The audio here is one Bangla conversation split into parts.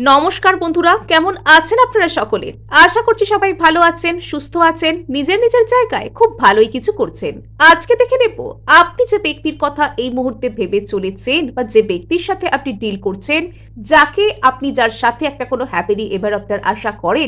নমস্কার বন্ধুরা, কেমন আছেন আপনারা সকলে? আশা করছি সবাই ভালো আছেন, সুস্থ আছেন, নিজের নিজের জায়গায় খুব ভালোই কিছু করছেন। আজকে দেখে নেব আপনি যে ব্যক্তির কথা এই মুহূর্তে ভেবে চলেছেন বা যে ব্যক্তির সাথে আপনি ডিল করছেন, যার সাথে একটা কোনো হ্যাপিলি এভার আফটার আশা করেন,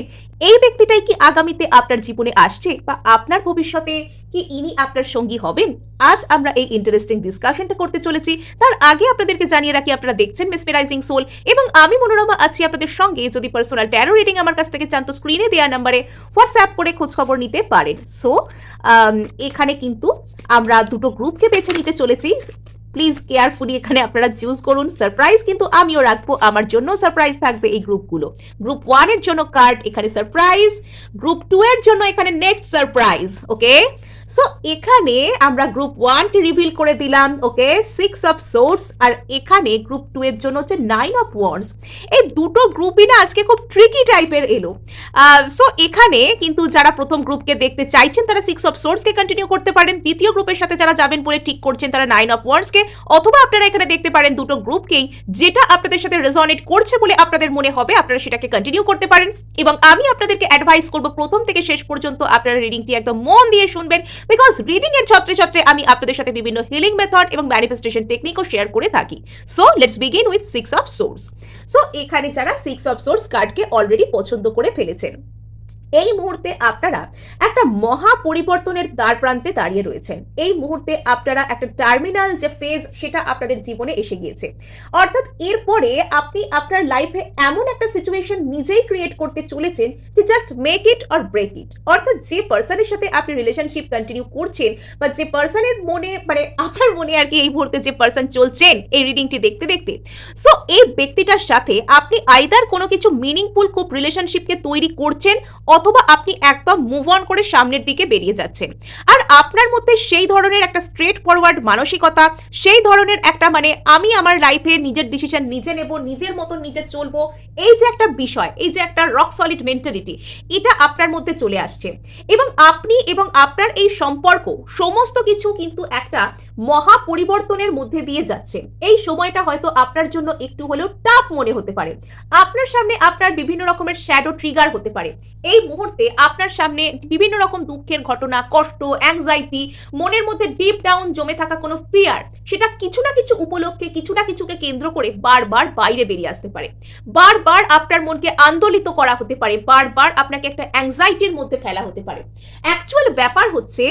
এই ব্যক্তিটাই কি আগামীতে আপনার জীবনে আসছে বা আপনার ভবিষ্যতে কি ইনি আপনার সঙ্গী হবেন? আজ আমরা এই ইন্টারেস্টিং ডিসকাশনটা করতে চলেছি। তার আগে আপনাদেরকে জানিয়ে রাখি, আপনারা দেখছেন মেসমেরাইজিং সোল এবং আমি মনোরমা আছি আপনাদের সঙ্গে। যদি পার্সোনাল ট্যারো রিডিং আমার কাছ থেকে চান তো স্ক্রিনে দেওয়া নাম্বারে হোয়াটসঅ্যাপ করে খোঁজ খবর নিতে পারেন। সো এখানে কিন্তু আমরা দুটো গ্রুপকে বেছে নিতে চলেছি। প্লিজ কেয়ারফুলি এখানে আপনারা চুজ করুন। সারপ্রাইজ কিন্তু আমিও রাখবো, আমার জন্য সারপ্রাইজ থাকবে এই গ্রুপগুলো। গ্রুপ 1 এর জন্য কার্ড এখানে সারপ্রাইজ, গ্রুপ 2 এর জন্য এখানে নেক্সট সারপ্রাইজ। ওকে, সো এখানে আমরা গ্রুপ 1 কে রিভিল করে দিলাম। ওকে, 6 অফ সোর্স, আর এখানে গ্রুপ 2 এর জন্য হচ্ছে 9 অফ ওয়ান্ডস। এই দুটো গ্রুপই না আজকে খুব ট্রিকি টাইপের এলো। সো এখানে কিন্তু যারা প্রথম গ্রুপকে দেখতে চাইছেন তারা 6 অফ সোর্স কে কন্টিনিউ করতে পারেন। দ্বিতীয় গ্রুপের সাথে যারা যাবেন বলে ঠিক করছেন তারা 9 অফ ওয়ান্ডস কে, অথবা আপনারা এখানে দেখতে পারেন দুটো গ্রুপকেই, যেটা আপনাদের সাথে রেজোনেট করছে বলে আপনাদের মনে হবে আপনারা সেটাকে কন্টিনিউ করতে পারেন। এবং আমি আপনাদেরকে অ্যাডভাইস করব প্রথম থেকে শেষ পর্যন্ত আপনারা রিডিংটি একদম মন দিয়ে শুনবেন, বিকজ রিডিং এর ছত্রে ছত্রে আমি আপনাদের সাথে বিভিন্ন হিলিং মেথড এবং ম্যানিফেস্টেশন টেকনিকও শেয়ার করে থাকি। So let's begin with 6 of swords. So এখানে যারা 6 অফ সোর্স কার্ডকে অলরেডি পছন্দ করে ফেলেছেন, এই মুহূর্তে আপনারা একটা মহা পরিবর্তনের দ্বার প্রান্তে দাঁড়িয়ে রয়েছেন। এই মুহূর্তে আপনারা একটা টার্মিনাল যে ফেজ সেটা আপনাদের জীবনে এসে গিয়েছে। অর্থাৎ এরপরে আপনি আপনার লাইফে এমন একটা সিচুয়েশন নিজেই ক্রিয়েট করতে চলেছেন যে just make it or break it. অর্থাৎ যে পার্সনের সাথে আপনি রিলেশনশিপ কন্টিনিউ করছেন বা যে পার্সনের মনে, মানে আপনার মনে আর কি এই মুহূর্তে যে পার্সন চলছেন এই রিডিংটি দেখতে দেখতে, সো এই ব্যক্তিটার সাথে আপনি আইদার কোনো কিছু মিনিংফুল খুব রিলেশনশিপকে তৈরি করছেন, অথবা আপনি একদম মুভ অন করে সামনের দিকে বেরিয়ে যাচ্ছেন। আর আপনার মধ্যে সেই ধরনের একটা স্ট্রেট ফরওয়ার্ড মানসিকতা, সেই ধরনের একটা আমি আমার লাইফে নিজের ডিসিশন নিজে নেব, নিজের মতন নিজে চলবো, এই যে একটা বিষয়, এই যে একটা রক সলিড মেন্টালিটি, এটা আপনার মধ্যে চলে আসছে। এবং আপনি এবং আপনার এই সম্পর্ক সমস্ত কিছু কিন্তু একটা মহা পরিবর্তনের মধ্যে দিয়ে যাচ্ছে। এই সময়টা হয়তো আপনার জন্য একটু হলেও টাফ মনে হতে পারে। আপনার সামনে আপনার বিভিন্ন রকমের শ্যাডো ট্রিগার হতে পারে। এই মুহূর্তে আপনার সামনে বিভিন্ন রকম দুঃখের ঘটনা, কষ্ট, অ্যাংজাইটি, মনের মধ্যে ডিপ ডাউন জমে থাকা কোনো ফিয়ার, সেটা কিছু না কিছু উপলক্ষে, কিছু না কিছুকে কেন্দ্র করে বারবার বাইরে বেরিয়ে আসতে পারে। বারবার আপনার মনকে আন্দোলিত করা হতে পারে, বারবার আপনাকে একটা অ্যাংজাইটির মধ্যে ফেলা হতে পারে। অ্যাকচুয়াল ব্যাপার হচ্ছে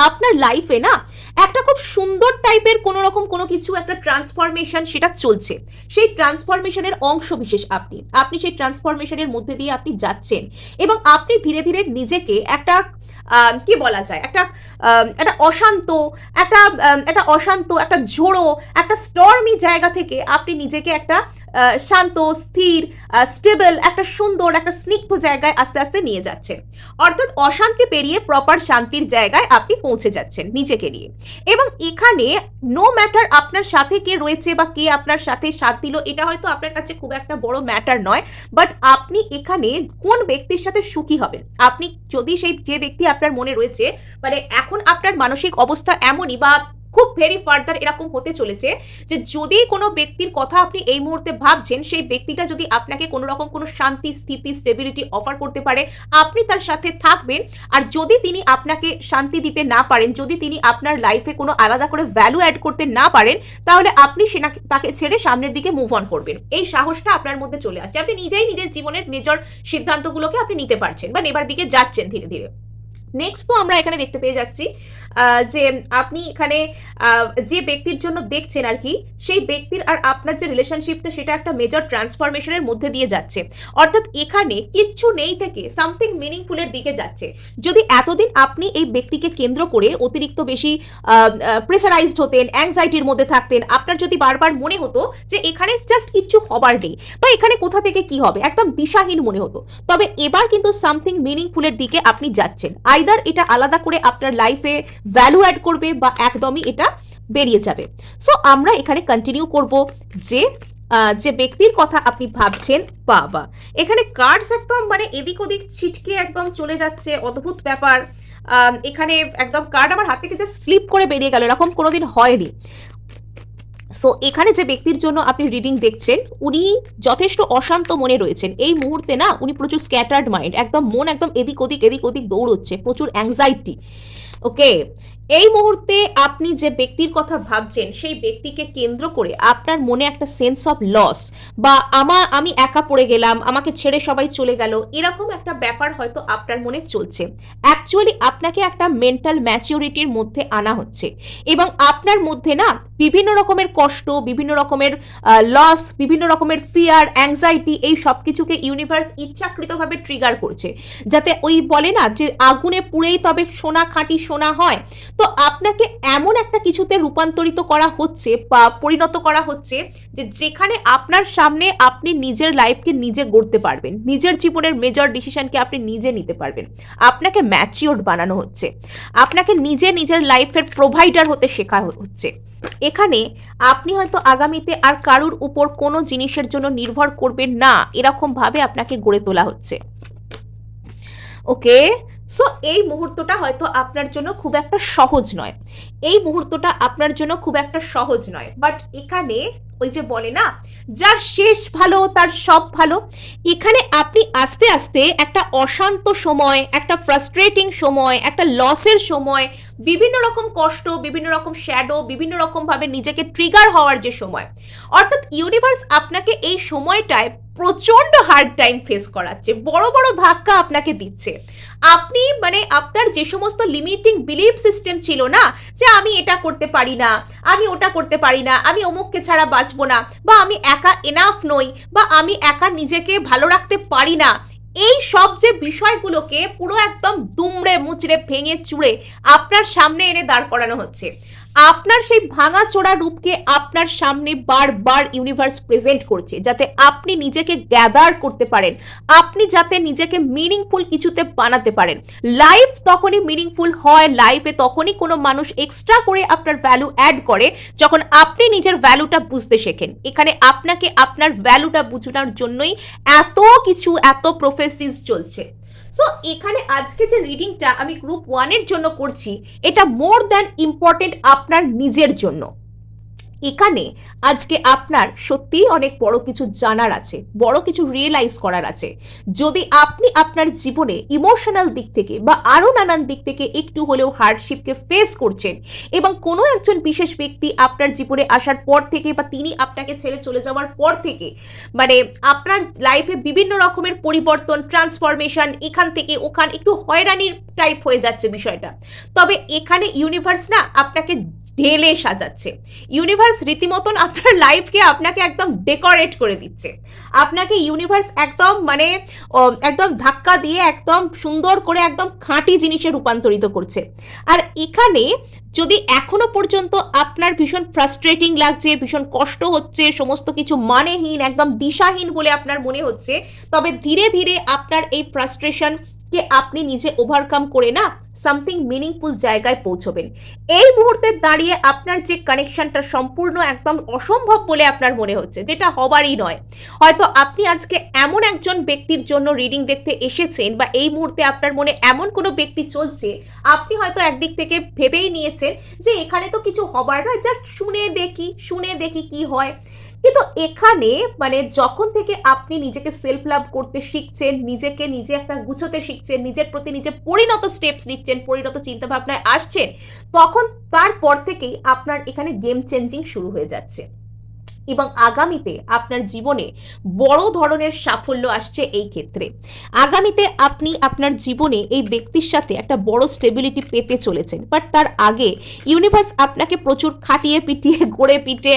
আপনার লাইফে না একটা খুব সুন্দর টাইপের কোনো রকম কোনো কিছু একটা ট্রান্সফরমেশন সেটা চলছে। সেই ট্রান্সফরমেশনের অংশ বিশেষ আপনি সেই ট্রান্সফরমেশনের মধ্যে দিয়ে আপনি যাচ্ছেন এবং আপনি ধীরে ধীরে নিজেকে একটা কি বলা যায়, একটা অশান্ত, একটা ঝোড়ো, একটা স্টর্মি জায়গা থেকে আপনি নিজেকে একটা শান্ত, স্থির, স্টেবল, একটা সুন্দর, একটা স্নিগ্ধ জায়গায় আস্তে আস্তে নিয়ে যাচ্ছেন। অর্থাৎ অশান্তি পেরিয়ে প্রপার শান্তির জায়গায় আপনি পৌঁছে যাচ্ছেন নিজেকে নিয়ে। এবং এখানে নো ম্যাটার আপনার সাথে কে রয়েছে বা কে আপনার সাথে সাথ দিল, এটা হয়তো আপনার কাছে খুব একটা বড় ম্যাটার নয়, বাট আপনি এখানে কোন ব্যক্তির সাথে সুখী হবেন। আপনি যদি যে ব্যক্তি আপনার মনে রয়েছে, এখন আপনার মানসিক অবস্থা এমনই বা খুব ভেরি ফার্দার এরকম হতে চলেছে যে যদি কোনো ব্যক্তির কথা আপনি এই মুহূর্তে ভাবছেন, সেই ব্যক্তিটা যদি আপনাকে কোনো রকম কোনো শান্তি, স্থিতি, স্টেবিলিটি অফার করতে পারে, আপনি তার সাথে থাকবেন। আর যদি তিনি আপনাকে শান্তি দিতে না পারেন, যদি তিনি আপনার লাইফে কোনো আলাদা করে ভ্যালু অ্যাড করতে না পারেন, তাহলে আপনি তাকে ছেড়ে সামনের দিকে মুভ অন করবেন। এই সাহসটা আপনার মধ্যে চলে আসছে। আপনি নিজেই নিজের জীবনের মেজর সিদ্ধান্তগুলোকে আপনি নিতে পারছেন বা নেবার দিকে যাচ্ছেন ধীরে ধীরে। নেক্সট তো আমরা এখানে দেখতে পেয়ে যাচ্ছি যে আপনি এখানে যে ব্যক্তির জন্য দেখছেন আর কি, সেই ব্যক্তির আর আপনার যে রিলেশনশিপটা সেটা একটা মেজর ট্রান্সফরমেশনের মধ্যে দিয়ে যাচ্ছে। অর্থাৎ এখানে কিচ্ছু নেই থেকে সামথিং মিনিংফুলের দিকে যাচ্ছে। যদি এতদিন আপনি এই ব্যক্তিকে কেন্দ্র করে অতিরিক্ত বেশি প্রেসারাইজড হতেন, অ্যাংজাইটির মধ্যে থাকতেন, আপনার যদি বারবার মনে হতো যে এখানে জাস্ট কিচ্ছু হবার নেই বা এখানে কোথা থেকে কি হবে, একদম দিশাহীন মনে হতো, তবে এবার কিন্তু সামথিং মিনিংফুলের দিকে আপনি যাচ্ছেন। আইদার এটা আলাদা করে আপনার লাইফে ভ্যালু অ্যাড করবে বা একদমই এটা বেরিয়ে যাবে। সো আমরা এখানে কন্টিনিউ করব যে ব্যক্তির কথা আপনি ভাবছেন। বাবা, এখানে কার্ডস একদম এদিক ওদিক ছিটকে একদম চলে যাচ্ছে, অদ্ভুত ব্যাপার। এখানে একদম কার্ড আমার হাত থেকে জাস্ট স্লিপ করে বেরিয়ে গেল, এরকম কোনোদিন হয়নি। সো সো এখানে যে ব্যক্তির জন্য আপনি রিডিং দেখছেন উনি যথেষ্ট অশান্ত মনে রয়েছেন এই মুহূর্তে, না উনি প্রচুর স্ক্যাটার্ড মাইন্ড, একদম মন একদম এদিক ওদিক দৌড়চ্ছে, প্রচুর অ্যাংজাইটি। ওকে, এই মুহূর্তে আপনি যে ব্যক্তির কথা ভাবছেন সেই ব্যক্তিকে কেন্দ্র করে আপনার মনে একটা সেন্স অফ লস বা আমি একা পড়ে গেলাম, আমাকে ছেড়ে সবাই চলে গেল, এরকম একটা ব্যাপার হয়তো আপনার মনে চলছে। অ্যাকচুয়ালি আপনাকে একটা মেন্টাল ম্যাচিউরিটির মধ্যে আনা হচ্ছে এবং আপনার মধ্যে না বিভিন্ন রকমের কষ্ট, বিভিন্ন রকমের লস, বিভিন্ন রকমের ফিয়ার, অ্যাংজাইটি, এই সব কিছুকে ইউনিভার্স ইচ্ছাকৃতভাবে ট্রিগার করছে, যাতে ওই বলে না যে আগুনে পুড়েই তবে সোনা খাঁটি সোনা হয়। তো আপনাকে এমন একটা কিছুতে রূপান্তরিত করা হচ্ছে বা পরিণত করা হচ্ছে যে যেখানে আপনার সামনে আপনি নিজের লাইফকে নিজে গড়তে পারবেন, নিজের জীবনের মেজর ডিসিশনকে আপনি নিজে নিতে পারবেন। আপনাকে ম্যাচিওরড বানানো হচ্ছে, আপনাকে নিজের লাইফের প্রোভাইডার হতে শেখা হচ্ছে। এখানে আপনি হয়তো আগামীতে আর কারুর উপর কোনো জিনিসের জন্য নির্ভর করবেন না, এরকম ভাবে আপনাকে গড়ে তোলা হচ্ছে। ওকে, সো এই মুহূর্তটা হয়তো আপনার জন্য খুব একটা সহজ নয়, এই মুহূর্তটা আপনার জন্য খুব একটা সহজ নয়, বাট এখানে ওই যে বলে না যার শেষ ভালো তার সব ভালো, এখানে আপনি আস্তে আস্তে একটা অশান্ত সময়, একটা ফ্রাস্ট্রেটিং সময়, একটা লসের সময়, বিভিন্ন রকম কষ্ট, বিভিন্ন রকম শ্যাডো, বিভিন্ন রকম ভাবে নিজেকে ট্রিগার হওয়ার যে সময়, অর্থাৎ ইউনিভার্স আপনাকে এই সময়টায় প্রচন্ড হার্ড টাইম ফেস করাচ্ছে, বড় বড় ধাক্কা আপনাকে দিচ্ছে। আপনি মানে আপনার যে সমস্ত লিমিটিং বিলিফ সিস্টেম ছিল না, যে আমি এটা করতে পারি না, আমি ওটা করতে পারি না, আমি অমুককে ছাড়া বাঁচবো না, বা আমি একা এনাফ নই, বা আমি একা নিজেকে ভালো রাখতে পারি না, এই সব যে বিষয়গুলোকে পুরো একদম দুমড়ে মুচড়ে ভেঙে চুড়ে আপনার সামনে এনে দাঁড় করানো হচ্ছে। আপনার সেই ভাঙাচোরা রূপকে আপনার সামনে বারবার ইউনিভার্স প্রেজেন্ট করছে, যাতে আপনি নিজেকে গ্যাদার করতে পারেন, আপনি যাতে নিজেকে মিনিংফুল কিছুতে বানাতে পারেন। লাইফ তখনই মিনিংফুল হয়, লাইফে তখনই কোনো মানুষ এক্সট্রা করে আপনার ভ্যালু অ্যাড করে যখন আপনি নিজের ভ্যালুটা বুঝতে শেখেন। এখানে আপনাকে আপনার ভ্যালুটা বুঝানোর জন্যই এত কিছু, এত প্রফেসিস চলছে। সো এখানে আজকে যে রিডিংটা আমি গ্রুপ 1 এর জন্য করছি, এটা মোর দ্যান ইম্পর্টেন্ট আপনার নিজের জন্য। এখানে আজকে আপনার সত্যিই অনেক বড় কিছু জানার আছে, বড় কিছু রিয়েলাইজ করার আছে। যদি আপনি আপনার জীবনে ইমোশনাল দিক থেকে বা আরো নানান দিক থেকে একটু হলেও হার্ডশিপকে ফেস করছেন এবং কোনো একজন বিশেষ ব্যক্তি আপনার জীবনে আসার পর থেকে বা তিনি আপনাকে ছেড়ে চলে যাওয়ার পর থেকে মানে আপনার লাইফে বিভিন্ন রকমের পরিবর্তন, ট্রান্সফরমেশন, এখান থেকে ওখান একটু হয়রানির টাইপ হয়ে যাচ্ছে বিষয়টা, তবে এখানে ইউনিভার্স না আপনাকে ঢেলে সাজাচ্ছে। ইউনিভার্স রীতিমতন আপনার লাইফকে আপনাকে একদম ডেকোরেট করে দিচ্ছে, আপনাকে ইউনিভার্স একদম মানে একদম ধাক্কা দিয়ে একদম সুন্দর করে একদম খাঁটি জিনিসে রূপান্তরিত করছে। আর এখানে যদি এখনো পর্যন্ত আপনার ভীষণ ফ্রাস্ট্রেটিং লাগছে, ভীষণ কষ্ট হচ্ছে, সমস্ত কিছু মানেহীন, একদম দিশাহীন বলে আপনার মনে হচ্ছে, তবে ধীরে ধীরে আপনার এই ফ্রাস্ট্রেশন কে আপনি নিজে ওভারকাম করে না সামথিং মিনিংফুল জায়গায় পৌঁছবেন। এই মুহূর্তে দাঁড়িয়ে আপনার যে কানেকশনটা সম্পূর্ণ একদম অসম্ভব বলে আপনার মনে হচ্ছে, যেটা হবারই নয়। হয়তো আপনি আজকে এমন একজন ব্যক্তির জন্য রিডিং দেখতে এসেছেন বা এই মুহূর্তে আপনার মনে এমন কোনো ব্যক্তি চলছে, আপনি হয়তো একদিক থেকে ভেবেই নিয়েছেন যে এখানে তো কিছু হবার নয়, জাস্ট শুনে দেখি কি হয়। কিন্তু এখানে মানে যখন থেকে আপনি নিজেকে সেলফ লাভ করতে শিখছেন, নিজেকে নিজে একটা গুছোতে শিখছেন, নিজের প্রতি নিজে পরিণত স্টেপস নিচ্ছেন, পরিণত চিন্তা ভাবনায় আসছেন, তখন তারপর থেকেই আপনার এখানে গেম চেঞ্জিং শুরু হয়ে যাচ্ছে এবং আগামীতে আপনার জীবনে বড় ধরনের সাফল্য আসছে। এই ক্ষেত্রে আগামীতে আপনি আপনার জীবনে এই ব্যক্তির সাথে একটা বড় স্টেবিলিটি পেতে চলেছেন, বাট তার আগে ইউনিভার্স আপনাকে প্রচুর খাটিয়ে পিটিয়ে গড়ে পিটে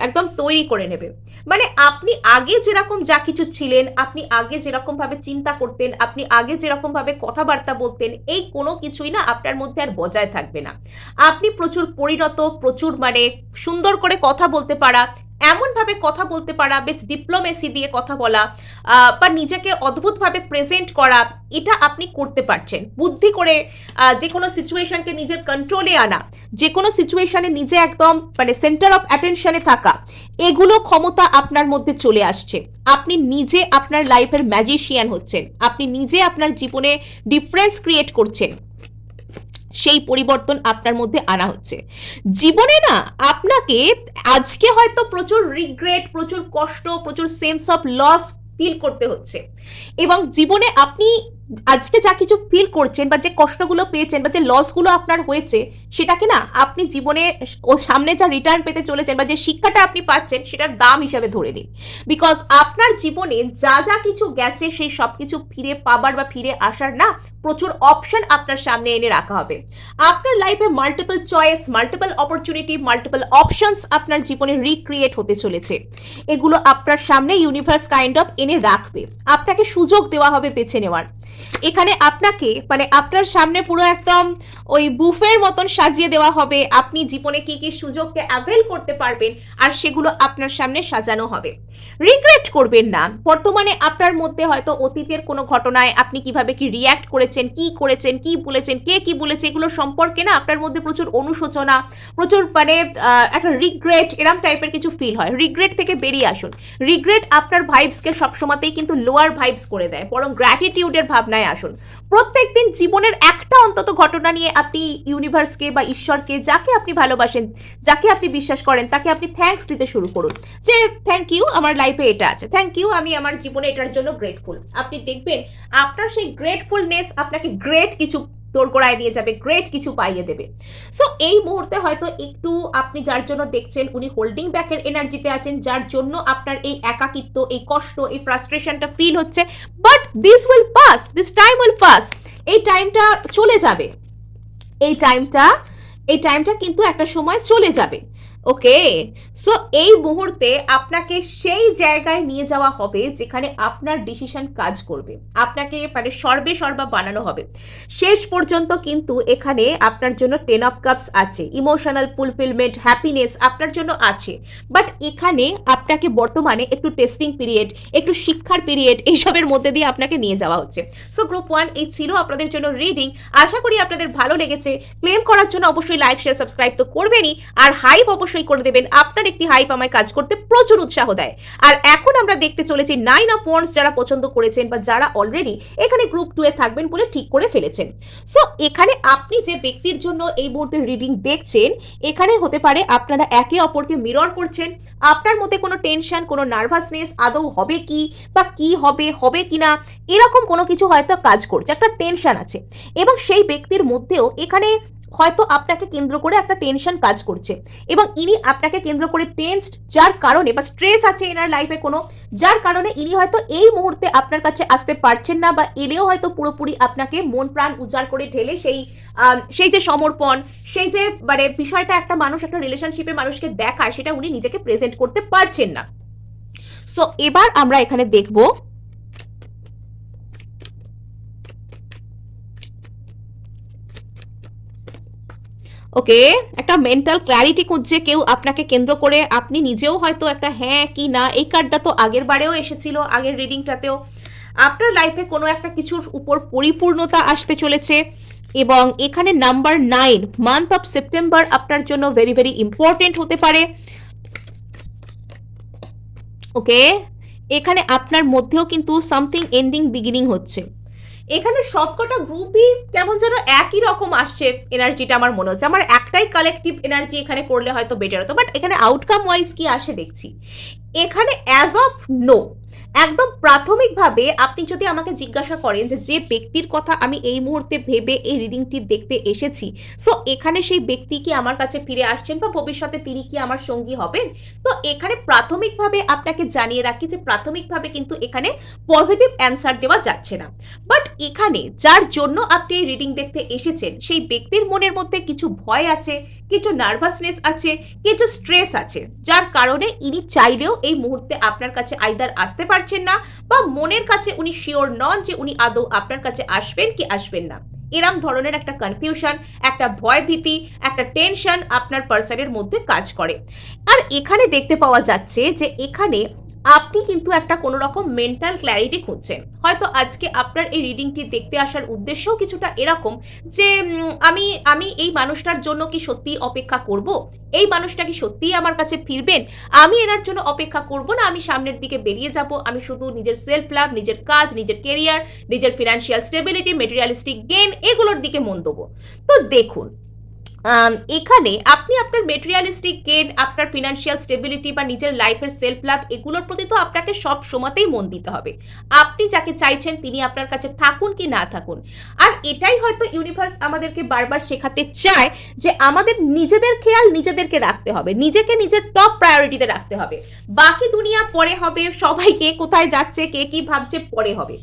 একদম তৈরি করে নেবে। মানে আপনি আগে যেরকম যা কিছু ছিলেন, আপনি আগে যেরকম ভাবে চিন্তা করতেন, আপনি আগে যেরকম ভাবে কথাবার্তা বলতেন, এই কোনো কিছুই না আপনার মধ্যে আর বজায় থাকবে না। আপনি প্রচুর পরিণত, প্রচুর সুন্দর করে কথা বলতে পারা, এমনভাবে কথা বলতে পারা, বেশ ডিপ্লোমেসি দিয়ে কথা বলা বা নিজেকে অদ্ভুতভাবে প্রেজেন্ট করা, এটা আপনি করতে পারছেন। বুদ্ধি করে যে কোনো সিচুয়েশনকে নিজের কন্ট্রোলে আনা, যে কোনো সিচুয়েশনে নিজে একদম সেন্টার অফ অ্যাটেনশনে থাকা, এগুলো ক্ষমতা আপনার মধ্যে চলে আসছে। আপনি নিজে আপনার লাইফের ম্যাজিশিয়ান হচ্ছেন, আপনি নিজে আপনার জীবনে ডিফারেন্স ক্রিয়েট করছেন। সেই পরিবর্তন আপনার মধ্যে আনা হচ্ছে। জীবনে না আপনাকে আজকে হয়তো প্রচুর রিগ্রেট, প্রচুর কষ্ট, প্রচুর সেন্স অফ লস ফিল করতে হচ্ছে, এবং জীবনে আপনি আজকে যা কিছু ফিল করছেন বা যে কষ্টগুলো পেয়েছেন বা যে লসগুলো আপনার হয়েছে, সেটাকে না আপনি জীবনে ও সামনে যা রিটার্ন পেতে চলেছেন বা যে শিক্ষাটা আপনি পাচ্ছেন সেটার দাম হিসাবে ধরে নিন। বিকজ আপনার জীবনে যা যা কিছু গেছে সেই সব কিছু ফিরে পাবার বা ফিরে আসার না প্রচুর অপশন আপনার সামনে এনে রাখা হবে। আপনার লাইফে multiple choice, multiple opportunity, multiple options আপনার জীবনে রিক্রিয়েট হতে চলেছে। এগুলো আপনার সামনে ইউনিভার্স কাইন্ড অফ এনে রাখবে, আপনাকে সুযোগ দেওয়া হবে বেছে নেওয়ার। এখানে আপনাকে মানে আপনার সামনে পুরো একদম ওই বুফের মতন সাজিয়ে দেওয়া হবে, আপনি জীবনে কি কি সুযোগকে অ্যাভেল করতে পারবেন আর সেগুলো আপনার সামনে সাজানো হবে। রিগ্রেট করবেন না। বর্তমানে আপনার মধ্যে হয়তো অতীতের কোনো ঘটনায় আপনি কিভাবে কি রিয়্যাক্ট করেছেন, কি বলেছেন, কে কি বলেছে, এগুলো সম্পর্কে না আপনার মধ্যে প্রচুর অনুশোচনা, প্রচুর মানে একটা রিগ্রেট এরম টাইপের কিছু ফিল হয়। রিগ্রেট থেকে বেরিয়ে আসুন। রিগ্রেট আপনার ভাইবসকে সবসময়তেই কিন্তু লোয়ার ভাইবস করে দেয়, বরং গ্র্যাটিটিউডের ভাবনায় আসুন। প্রত্যেকদিন জীবনের একটা অন্তত ঘটনা নিয়ে আপনি ইউনিভার্সকে বা ঈশ্বরকে, যাকে আপনি ভালোবাসেন, যাকে আপনি বিশ্বাস করেন, তাকে আপনি থ্যাঙ্কস দিতে শুরু করুন যে থ্যাংক ইউ, আমার লাইফে এটা আছে, থ্যাংক ইউ, আমি আমার জীবনে এটার জন্য গ্রেটফুল। আপনি দেখবেন আপনার সেই গ্রেটফুলনেস আপনাকে গ্রেট কিছু দোরগোড়ায় নিয়ে যাবে, গ্রেট কিছু পাইয়ে দেবে। সো এই মুহূর্তে হয়তো একটু আপনি যার জন্য দেখছেন উনি হোল্ডিং ব্যাকের এনার্জিতে আছেন, যার জন্য আপনার এই একাকিত্ব, এই কষ্ট, এই ফ্রাস্ট্রেশনটা ফিল হচ্ছে, but this will pass, this time will pass. এই টাইমটা চলে যাবে, এই টাইমটা কিন্তু একটা সময় চলে যাবে। ওকে, সো এই মুহূর্তে আপনাকে সেই জায়গায় নিয়ে যাওয়া হবে যেখানে আপনার ডিসিশন কাজ করবে, আপনাকে মানে সর্বা বানানো হবে। শেষ পর্যন্ত কিন্তু এখানে আপনার জন্য 10 অফ কাপস আছে, ইমোশনাল ফুলফিলমেন্ট, হ্যাপিনেস আপনার জন্য আছে। বাট এখানে আপনাকে বর্তমানে একটু টেস্টিং পিরিয়ড, একটু শিক্ষার পিরিয়ড, এইসবের মধ্যে দিয়ে আপনাকে নিয়ে যাওয়া হচ্ছে। সো গ্রুপ 1 এই ছিল আপনাদের জন্য রিডিং। আশা করি আপনাদের ভালো লেগেছে। ক্লেম করার জন্য অবশ্যই লাইক, শেয়ার, সাবস্ক্রাইব তো করবেনই, আর হাইপ অবশ্যই করে দেবেন। আপনার একটি হাইপ আমায় কাজ করতে প্রচুর উৎসাহ দেয়। আর এখন আমরা দেখতে চলেছি 9 অফ ওয়ান্ডস, যারা পছন্দ করেছেন বা যারা অলরেডি এখানে গ্রুপ 2 এ থাকবেন বলে ঠিক করে ফেলেছেন। সো এখানে আপনি যে ব্যক্তির জন্য এই মুহূর্তে রিডিং দেখছেন, এখানে হতে পারে আপনারা একে অপরকে মিরর করছেন। আপনার মধ্যে কোনো টেনশন, কোনো নার্ভাসনেস, আদৌ হবে কি বা কি হবে কিনা, এরকম কোনো কিছু হয়তো কাজ করছে, একটা টেনশন আছে, এবং সেই ব্যক্তির মধ্যেও এখানে হয়তো আপনাকে কেন্দ্র করে একটা টেনশন কাজ করছে, এবং ইনি আপনাকে কেন্দ্র করে টেনসড, যার কারণে বা স্ট্রেস আছে এনার লাইফে কোনো, যার কারণে ইনি হয়তো এই মুহূর্তে আপনার কাছে আসতে পারছেন না, বা এলেও হয়তো পুরোপুরি আপনাকে মন প্রাণ উজাড় করে ঢেলে সেই যে সমর্পণ, সেই যে মানে বিষয়টা একটা মানুষ একটা রিলেশনশিপে মানুষকে দেখায়, সেটা উনি নিজেকে প্রেজেন্ট করতে পারছেন না। সো এবার আমরা এখানে দেখবো ওকে, একটা মেন্টাল ক্ল্যারিটি খুঁজছে কেউ আপনাকে কেন্দ্র করে, আপনি নিজেও হয়তো একটা হ্যাঁ কি না, এই কার্ডটা তো আগের বারেও এসেছিল, আগের রিডিংটাতেও। আপনার লাইফে কোনো একটা কিছুর উপর পরিপূর্ণতা আসতে চলেছে, এবং এখানে নাম্বার 9, মান্থ অফ সেপ্টেম্বর আপনার জন্য ভেরি ভেরি ইম্পর্টেন্ট হতে পারে। ওকে, এখানে আপনার মধ্যেও কিন্তু সামথিং এন্ডিং বিগিনিং হচ্ছে। এখানে সবকটা গ্রুপই কেমন যেন একই রকম আসছে এনার্জিটা, আমার মনে হচ্ছে। আমার একটাই কালেকটিভ এনার্জি এখানে করলে হয়তো বেটার হতো, বাট এখানে আউটকাম ওয়াইজ কি আসে দেখছি। এখানে অ্যাজ অফ নো, একদম প্রাথমিকভাবে আপনি যদি আমাকে জিজ্ঞাসা করেন যে ব্যক্তির কথা আমি এই মুহূর্তে ভেবে এই রিডিংটি দেখতে এসেছি, সো এখানে সেই ব্যক্তি কি আমার কাছে ফিরে আসছেন বা ভবিষ্যতে তিনি কি আমার সঙ্গী হবেন, তো এখানে প্রাথমিকভাবে আপনাকে জানিয়ে রাখি যে প্রাথমিকভাবে কিন্তু এখানে পজিটিভ অ্যান্সার দেওয়া যাচ্ছে না। বাট এখানে যার জন্য আপনি এই রিডিং দেখতে এসেছেন, সেই ব্যক্তির মনের মধ্যে কিছু ভয় আছে, কিছু নার্ভাসনেস আছে, কিছু স্ট্রেস আছে, যার কারণে ইনি চাইলেও এই মুহূর্তে আপনার কাছে আইদার আসতে পারছেন না, বা মনের কাছে উনি শিওর নন যে উনি আদৌ আপনার কাছে আসবেন কি আসবেন না। এরম ধরনের একটা কনফিউশন, একটা ভয় ভীতি, একটা টেনশন আপনার পার্সনের মধ্যে কাজ করে। আর এখানে দেখতে পাওয়া যাচ্ছে যে এখানে আপনি কিন্তু একটা কোনো রকম মেন্টাল ক্ল্যারিটি খুঁজছেন। হয়তো আজকে আপনার এই রিডিংটি দেখতে আসার উদ্দেশ্যও কিছুটা এরকম যে আমি আমি এই মানুষটার জন্য কি সত্যিই অপেক্ষা করব? এই মানুষটা কি সত্যিই আমার কাছে ফিরবেন? আমি এনার জন্য অপেক্ষা করব না, আমি সামনের দিকে বেরিয়ে যাব। আমি শুধু নিজের সেলফ লাভ, নিজের কাজ, নিজের কেরিয়ার, নিজের ফিন্যান্সিয়াল স্টেবিলিটি, ম্যাটেরিয়ালিস্টিক গেইন এগুলোর দিকে মন দেবো। তো দেখুন, এখানে আপনি আপনার মেটেরিয়ালিস্টিক গেন, আপনার ফিনান্সিয়াল স্টেবিলিটি বা নিজের লাইফের সেলফ লাভ এগুলোর প্রতি তো আপনাকে সব সময়তেই মন দিতে হবে। আপনি যাকে চাইছেন তিনি আপনার কাছে থাকুন কি না থাকুন। আর এটাই হয়তো ইউনিভার্স আমাদেরকে বারবার শেখাতে চায় যে আমাদের নিজেদের খেয়াল নিজেদেরকে রাখতে হবে, নিজেকে নিজের টপ প্রায়োরিটিতে রাখতে হবে। বাকি দুনিয়া পরে হবে, সবাই কে কোথায় যাচ্ছে, কে কি ভাবছে পরে হবে।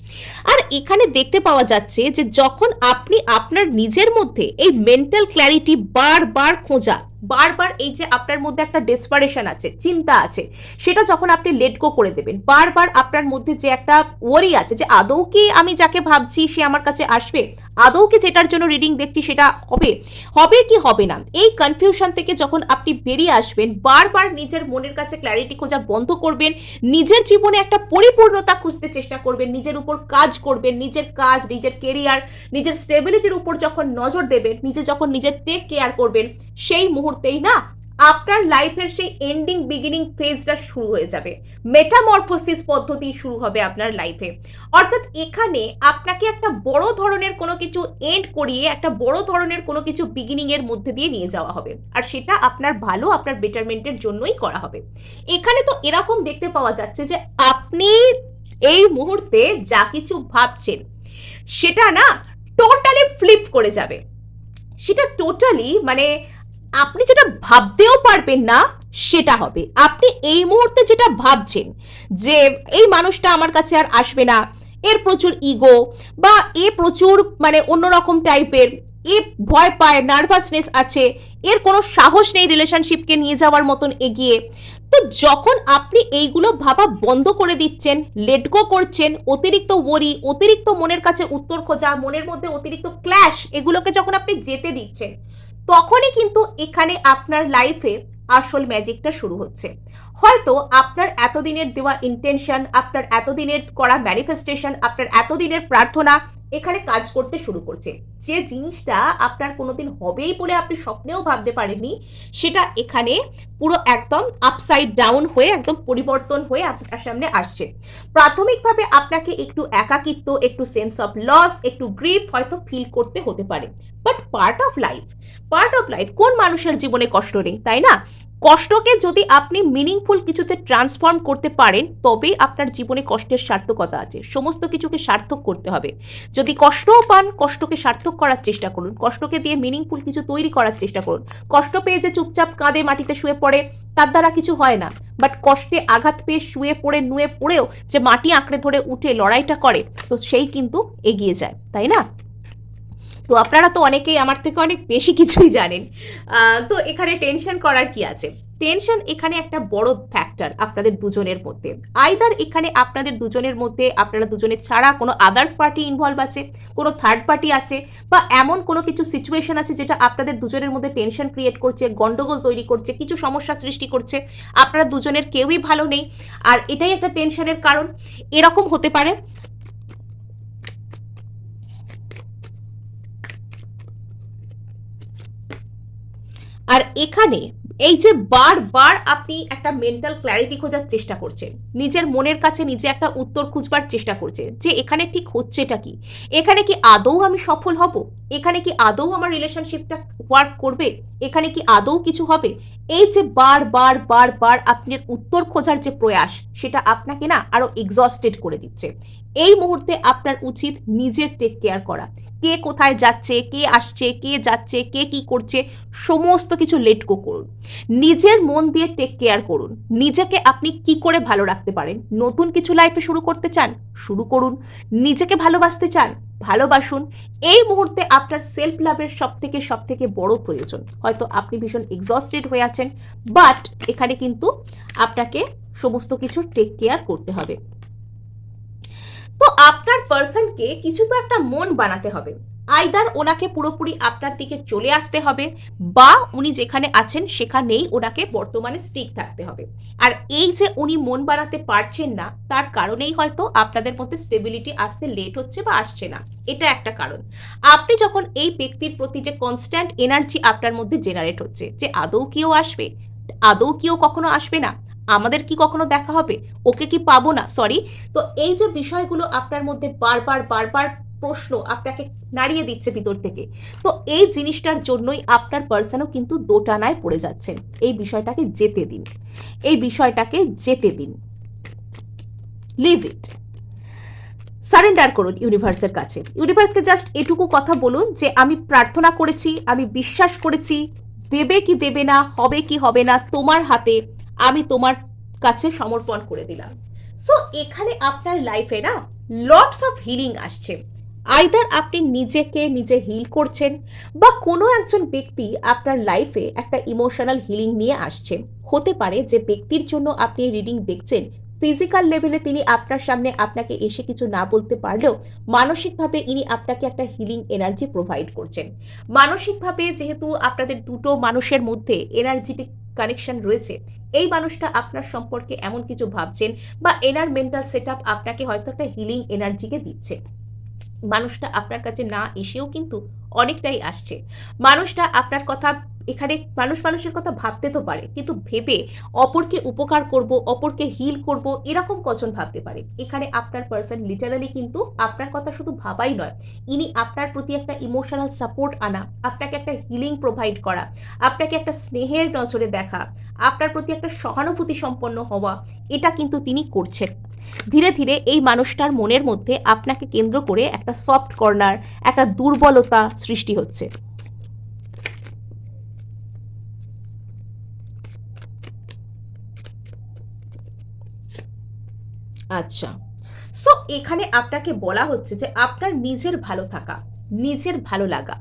আর এখানে দেখতে পাওয়া যাচ্ছে যে যখন আপনি আপনার নিজের মধ্যে এই মেন্টাল ক্ল্যারিটি বারবার খোঁজা, বারবার এই যে আপনার মধ্যে একটা ডেসপারেশন আছে, চিন্তা আছে, সেটা যখন আপনি লেট গো করে দেবেন, বারবার আপনার মধ্যে যে একটা ওয়ারি আছে যে আদৌ কি আমি যাকে ভাবছি সে আমার কাছে আসবে, আদৌ কি যেটার জন্য রিডিং দেখছি সেটা হবে, হবে কি হবে না, এই কনফিউশন থেকে যখন আপনি বেরিয়ে আসবেন, বারবার নিজের মনের কাছে ক্ল্যারিটি খোঁজা বন্ধ করবেন, নিজের জীবনে একটা পরিপূর্ণতা খুঁজতে চেষ্টা করবেন, নিজের উপর কাজ করবেন, নিজের কাজ, নিজের কেরিয়ার, নিজের স্টেবিলিটির উপর যখন নজর দেবেন, যখন নিজের টেক কেয়ার করবেন, সেই মুহূর্তেই না আপনার লাইফের সেই এন্ডিং বিগিনিং ফেজটা শুরু হয়ে যাবে, মেটামরফোসিস পদ্ধতি শুরু হবে আপনার লাইফে। অর্থাৎ এখানে আপনাকে একটা বড় ধরনের কোনো কিছু এন্ড করিয়ে একটা বড় ধরনের কোনো কিছু বিগিনিং এর মধ্যে দিয়ে নিয়ে যাওয়া হবে, আর সেটা আপনার ভালো, আপনার বেটারমেন্টের জন্যই করা হবে। এখানে তো এরকম দেখতে পাওয়া যাচ্ছে যে আপনি এই মুহূর্তে যা কিছু ভাবছেন সেটা না টোটালি ফ্লিপ করে যাবে, সেটা টোটালি মানে আপনি যেটা ভাবতেও পারবেন না সেটা হবে। আপনি এই মুহূর্তে যেটা ভাবছেন যে এই মানুষটা আমার কাছে আর আসবে না, এর প্রচুর ইগো বা এ প্রচুর মানে অন্যরকম টাইপের, এ ভয় পায়, নার্ভাসনেস আছে, এর কোনো সাহস নেই রিলেশনশিপকে নিয়ে যাওয়ার মতন এগিয়ে। তো যখন আপনি এইগুলো ভাবা বন্ধ করে দিচ্ছেন, লেট গো করছেন, অতিরিক্ত ওয়ারি, অতিরিক্ত মনের কাছে উত্তর খোঁজা, মনের মধ্যে অতিরিক্ত ক্ল্যাশ, এগুলোকে যখন আপনি যেতে দিচ্ছেন, তখনই কিন্তু এখানে আপনার লাইফে আসল ম্যাজিকটা শুরু হচ্ছে। হয়তো আপনার এতদিনের দেওয়া ইন্টেনশন, আপনার এতদিনের করা ম্যানিফেস্টেশন, আপনার এতদিনের প্রার্থনা এখানে কাজ করতে শুরু করছে। যে জিনিসটা আপনার কোনোদিন হবেই বলে আপনি স্বপ্নেও ভাবতে পারেননি, সেটা এখানে পুরো একদম আপসাইড ডাউন হয়ে একদম পরিবর্তন হয়ে আপনার সামনে আসছে। প্রাথমিকভাবে আপনাকে একটু একাকিত্ব, একটু সেন্স অফ লস, একটু গ্রিফ হয়তো ফিল করতে হতে পারে, but part of life, part of life. কোন মানুষের জীবনে কষ্ট নেই, তাই না? কষ্টকে যদি আপনি মিনিংফুল কিছুতে ট্রান্সফর্ম করতে পারেন, তবেই আপনার জীবনে কষ্টের সার্থকতা আছে। সমস্ত কিছুকে সার্থক করতে হবে। যদি কষ্টও পান, কষ্টকে সার্থক করার চেষ্টা করুন, কষ্টকে দিয়ে মিনিংফুল কিছু তৈরি করার চেষ্টা করুন। কষ্ট পেয়ে যে চুপচাপ কাঁদে মাটিতে শুয়ে পড়ে, তার দ্বারা কিছু হয় না। বাট কষ্টে আঘাত পেয়ে শুয়ে পড়ে নুয়ে পড়েও যে মাটি আঁকড়ে ধরে উঠে লড়াইটা করে, তো সেই কিন্তু এগিয়ে যায়, তাই না? তো আপনারা তো অনেকেই আমার থেকে অনেক বেশি কিছুই জানেন। তো এখানে টেনশন করার কি আছে? টেনশন এখানে একটা বড় ফ্যাক্টর আপনাদের দুজনের মধ্যে। আইদার এখানে আপনাদের দুজনের মধ্যে আপনারা দুজনের ছাড়া কোনো আদার্স পার্টি ইনভলভ আছে, কোনো থার্ড পার্টি আছে, বা এমন কোনো কিছু সিচুয়েশন আছে যেটা আপনাদের দুজনের মধ্যে টেনশন ক্রিয়েট করছে, গন্ডগোল তৈরি করছে, কিছু সমস্যা সৃষ্টি করছে। আপনারা দুজনের কেউই ভালো নেই, আর এটাই একটা টেনশনের কারণ। এরকম হতে পারে। আর এখানে এই যে বারবার আপনি একটা মেন্টাল ক্ল্যারিটি খোঁজার চেষ্টা করছেন, নিজের মনের কাছে নিজে একটা উত্তর খুঁজবার চেষ্টা করছেন যে এখানে ঠিক হচ্ছেটা কি, এখানে কি আদৌ আমি সফল হব, এখানে কি আদৌ আমার রিলেশনশিপটা ওয়ার্ক করবে, এখানে কি আদৌ কিছু হবে। এই যে বারবার বারবার আপনার উত্তর খোঁজার যে প্রয়াস, সেটা আপনাকে না আরো এক্সস্টেড করে দিচ্ছে। এই মুহূর্তে আপনার উচিত নিজের টেক কেয়ার করা। কে কোথায় যাচ্ছে, কে আসছে, কে যাচ্ছে, কে কি করছে, সমস্ত কিছু লেট গো করুন। নিজের মন দিয়ে টেক কেয়ার করুন। নিজেকে আপনি কি করে ভালো রাখতে পারেন। নতুন কিছু লাইফে শুরু করতে চান, শুরু করুন। নিজেকে ভালোবাসতে চান, ভালোবাসুন। এই মুহূর্তে আপনার সেলফ লাভের সব থেকে বড় প্রয়োজন। হয়তো আপনি ভীষণ এক্সস্টেড হয়ে আছেন, বাট এখানে কিন্তু আপনাকে সমস্ত কিছু টেক কেয়ার করতে হবে। তো আপনার পার্সনকে কিছু তো একটা মন বানাতে হবে। আইদার ওনাকে পুরোপুরি আপনার দিকে চলে আসতে হবে, বা উনি যেখানে আছেন সেখানেই ওনাকে বর্তমানে স্টিক থাকতে হবে। আর এই যে উনি মন বাড়াতে পারছেন না, তার কারণেই হয়তো আপনাদের মধ্যে স্টেবিলিটি আসতে লেট হচ্ছে বা আসছে না, এটা একটা কারণ। আপনি যখন এই ব্যক্তির প্রতি যে কনস্ট্যান্ট এনার্জি আপনার মধ্যে জেনারেট হচ্ছে, যে আদৌ কেউ আসবে, আদৌ কেউ কখনো আসবে না, আমাদের কি কখনো দেখা হবে, ওকে কি পাবো না, সরি। তো এই যে বিষয়গুলো আপনার মধ্যে বারবার বারবার প্রশ্ন আপনাকে নাড়িয়ে দিচ্ছে ভিতর থেকে, তো এই জিনিসটার জন্যই আপনার পার্সনও কিন্তু দোটানায় পড়ে যাচ্ছেন। এই বিষয়টাকে যেতে দিন, এই বিষয়টাকে যেতে দিন, লিভ ইট, সারেন্ডার করুন ইউনিভার্সের কাছে। ইউনিভার্সকে জাস্ট এটুকু কথা বলুন যে আমি প্রার্থনা করেছি, আমি বিশ্বাস করেছি, দেবে কি দেবে না, হবে কি হবে না, তোমার হাতে আমি তোমার কাছে সমর্পণ করে দিলাম। সো এখানে আপনার লাইফে না লটস অফ হিলিং আসছে। আইদার আপনি নিজেকে নিজে হিল করছেন, বা কোনো একজন ব্যক্তি আপনার লাইফে একটা ইমোশনাল হিলিং নিয়ে আসছে। হতে পারে যে ব্যক্তির জন্য আপনি রিডিং দেখছেন, ফিজিক্যাল লেভেলে তিনি আপনার সামনে আপনাকে এসে কিছু না বলতে পারলেও মানসিকভাবে ইনি আপনাকে একটা হিলিং এনার্জি প্রোভাইড করছেন। মানসিকভাবে যেহেতু আপনাদের দুটো মানুষের মধ্যে এনার্জেটিক কানেকশন রয়েছে, এই মানুষটা আপনার সম্পর্কে এমন কিছু ভাবছেন, বা এনার মেন্টাল সেট আপ আপনাকে হয়তো একটা হিলিং এনার্জিকে দিচ্ছে। মানুষটা আপনার কাছে না এসেও কিন্তু অনেকটাই আসছে। মানুষটা আপনার কথা, এখানে মানুষ মানুষের কথা ভাবতে তো পারে, কিন্তু ভেবে অপরকে উপকার করব, অপরকে হিল করব, এরকম কজন ভাবতে পারে। এখানে আপনার পার্সন লিটারালি কিন্তু আপনার কথা শুধু ভাবাই নয়, ইনি আপনার প্রতি একটা ইমোশনাল সাপোর্ট আনা, আপনাকে একটা হিলিং প্রোভাইড করা, আপনাকে একটা স্নেহের নজরে দেখা, আপনার প্রতি একটা সহানুভূতি সম্পন্ন হওয়া, এটা কিন্তু তিনি করছেন। ধীরে ধীরে এই মানুষটার মনের মধ্যে আপনাকে কেন্দ্র করে একটা সফট কর্নার, একটা দুর্বলতা সৃষ্টি হচ্ছে। আচ্ছা, সো এখানে আপনাকে বলা হচ্ছে যে আপনার নিজের ভালো থাকা, নিজের ভালো লাগা,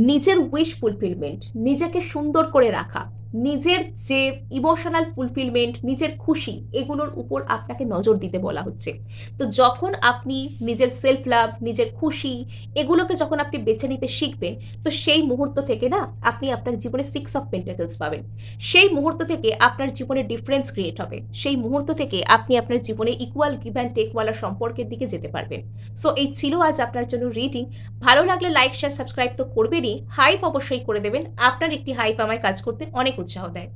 নিজের উইশ ফুলফিলমেন্ট, নিজেকে সুন্দর করে রাখা, নিজের যে ইমোশনাল ফুলফিলমেন্ট, নিজের খুশি, এগুলোর উপর আপনাকে নজর দিতে বলা হচ্ছে। তো যখন আপনি নিজের সেলফ লাভ, নিজের খুশি, এগুলোকে যখন আপনি বেছে নিতে শিখবেন, তো সেই মুহূর্ত থেকে না আপনি আপনার জীবনে 6 অফ পেন্টাকেলস পাবেন। সেই মুহূর্ত থেকে আপনার জীবনে ডিফারেন্স ক্রিয়েট হবে। সেই মুহূর্ত থেকে আপনি আপনার জীবনে ইকুয়াল গিভ অ্যান্ড টেকওয়ালা সম্পর্কের দিকে যেতে পারবেন। সো এই ছিল আজ আপনার জন্য রিডিং। ভালো লাগলে লাইক, শেয়ার, সাবস্ক্রাইব তো করবেনই, হাইপ অবশ্যই করে দেবেন। আপনার একটি হাইপ আমায় কাজ করতে অনেক উৎসাহ দেয়।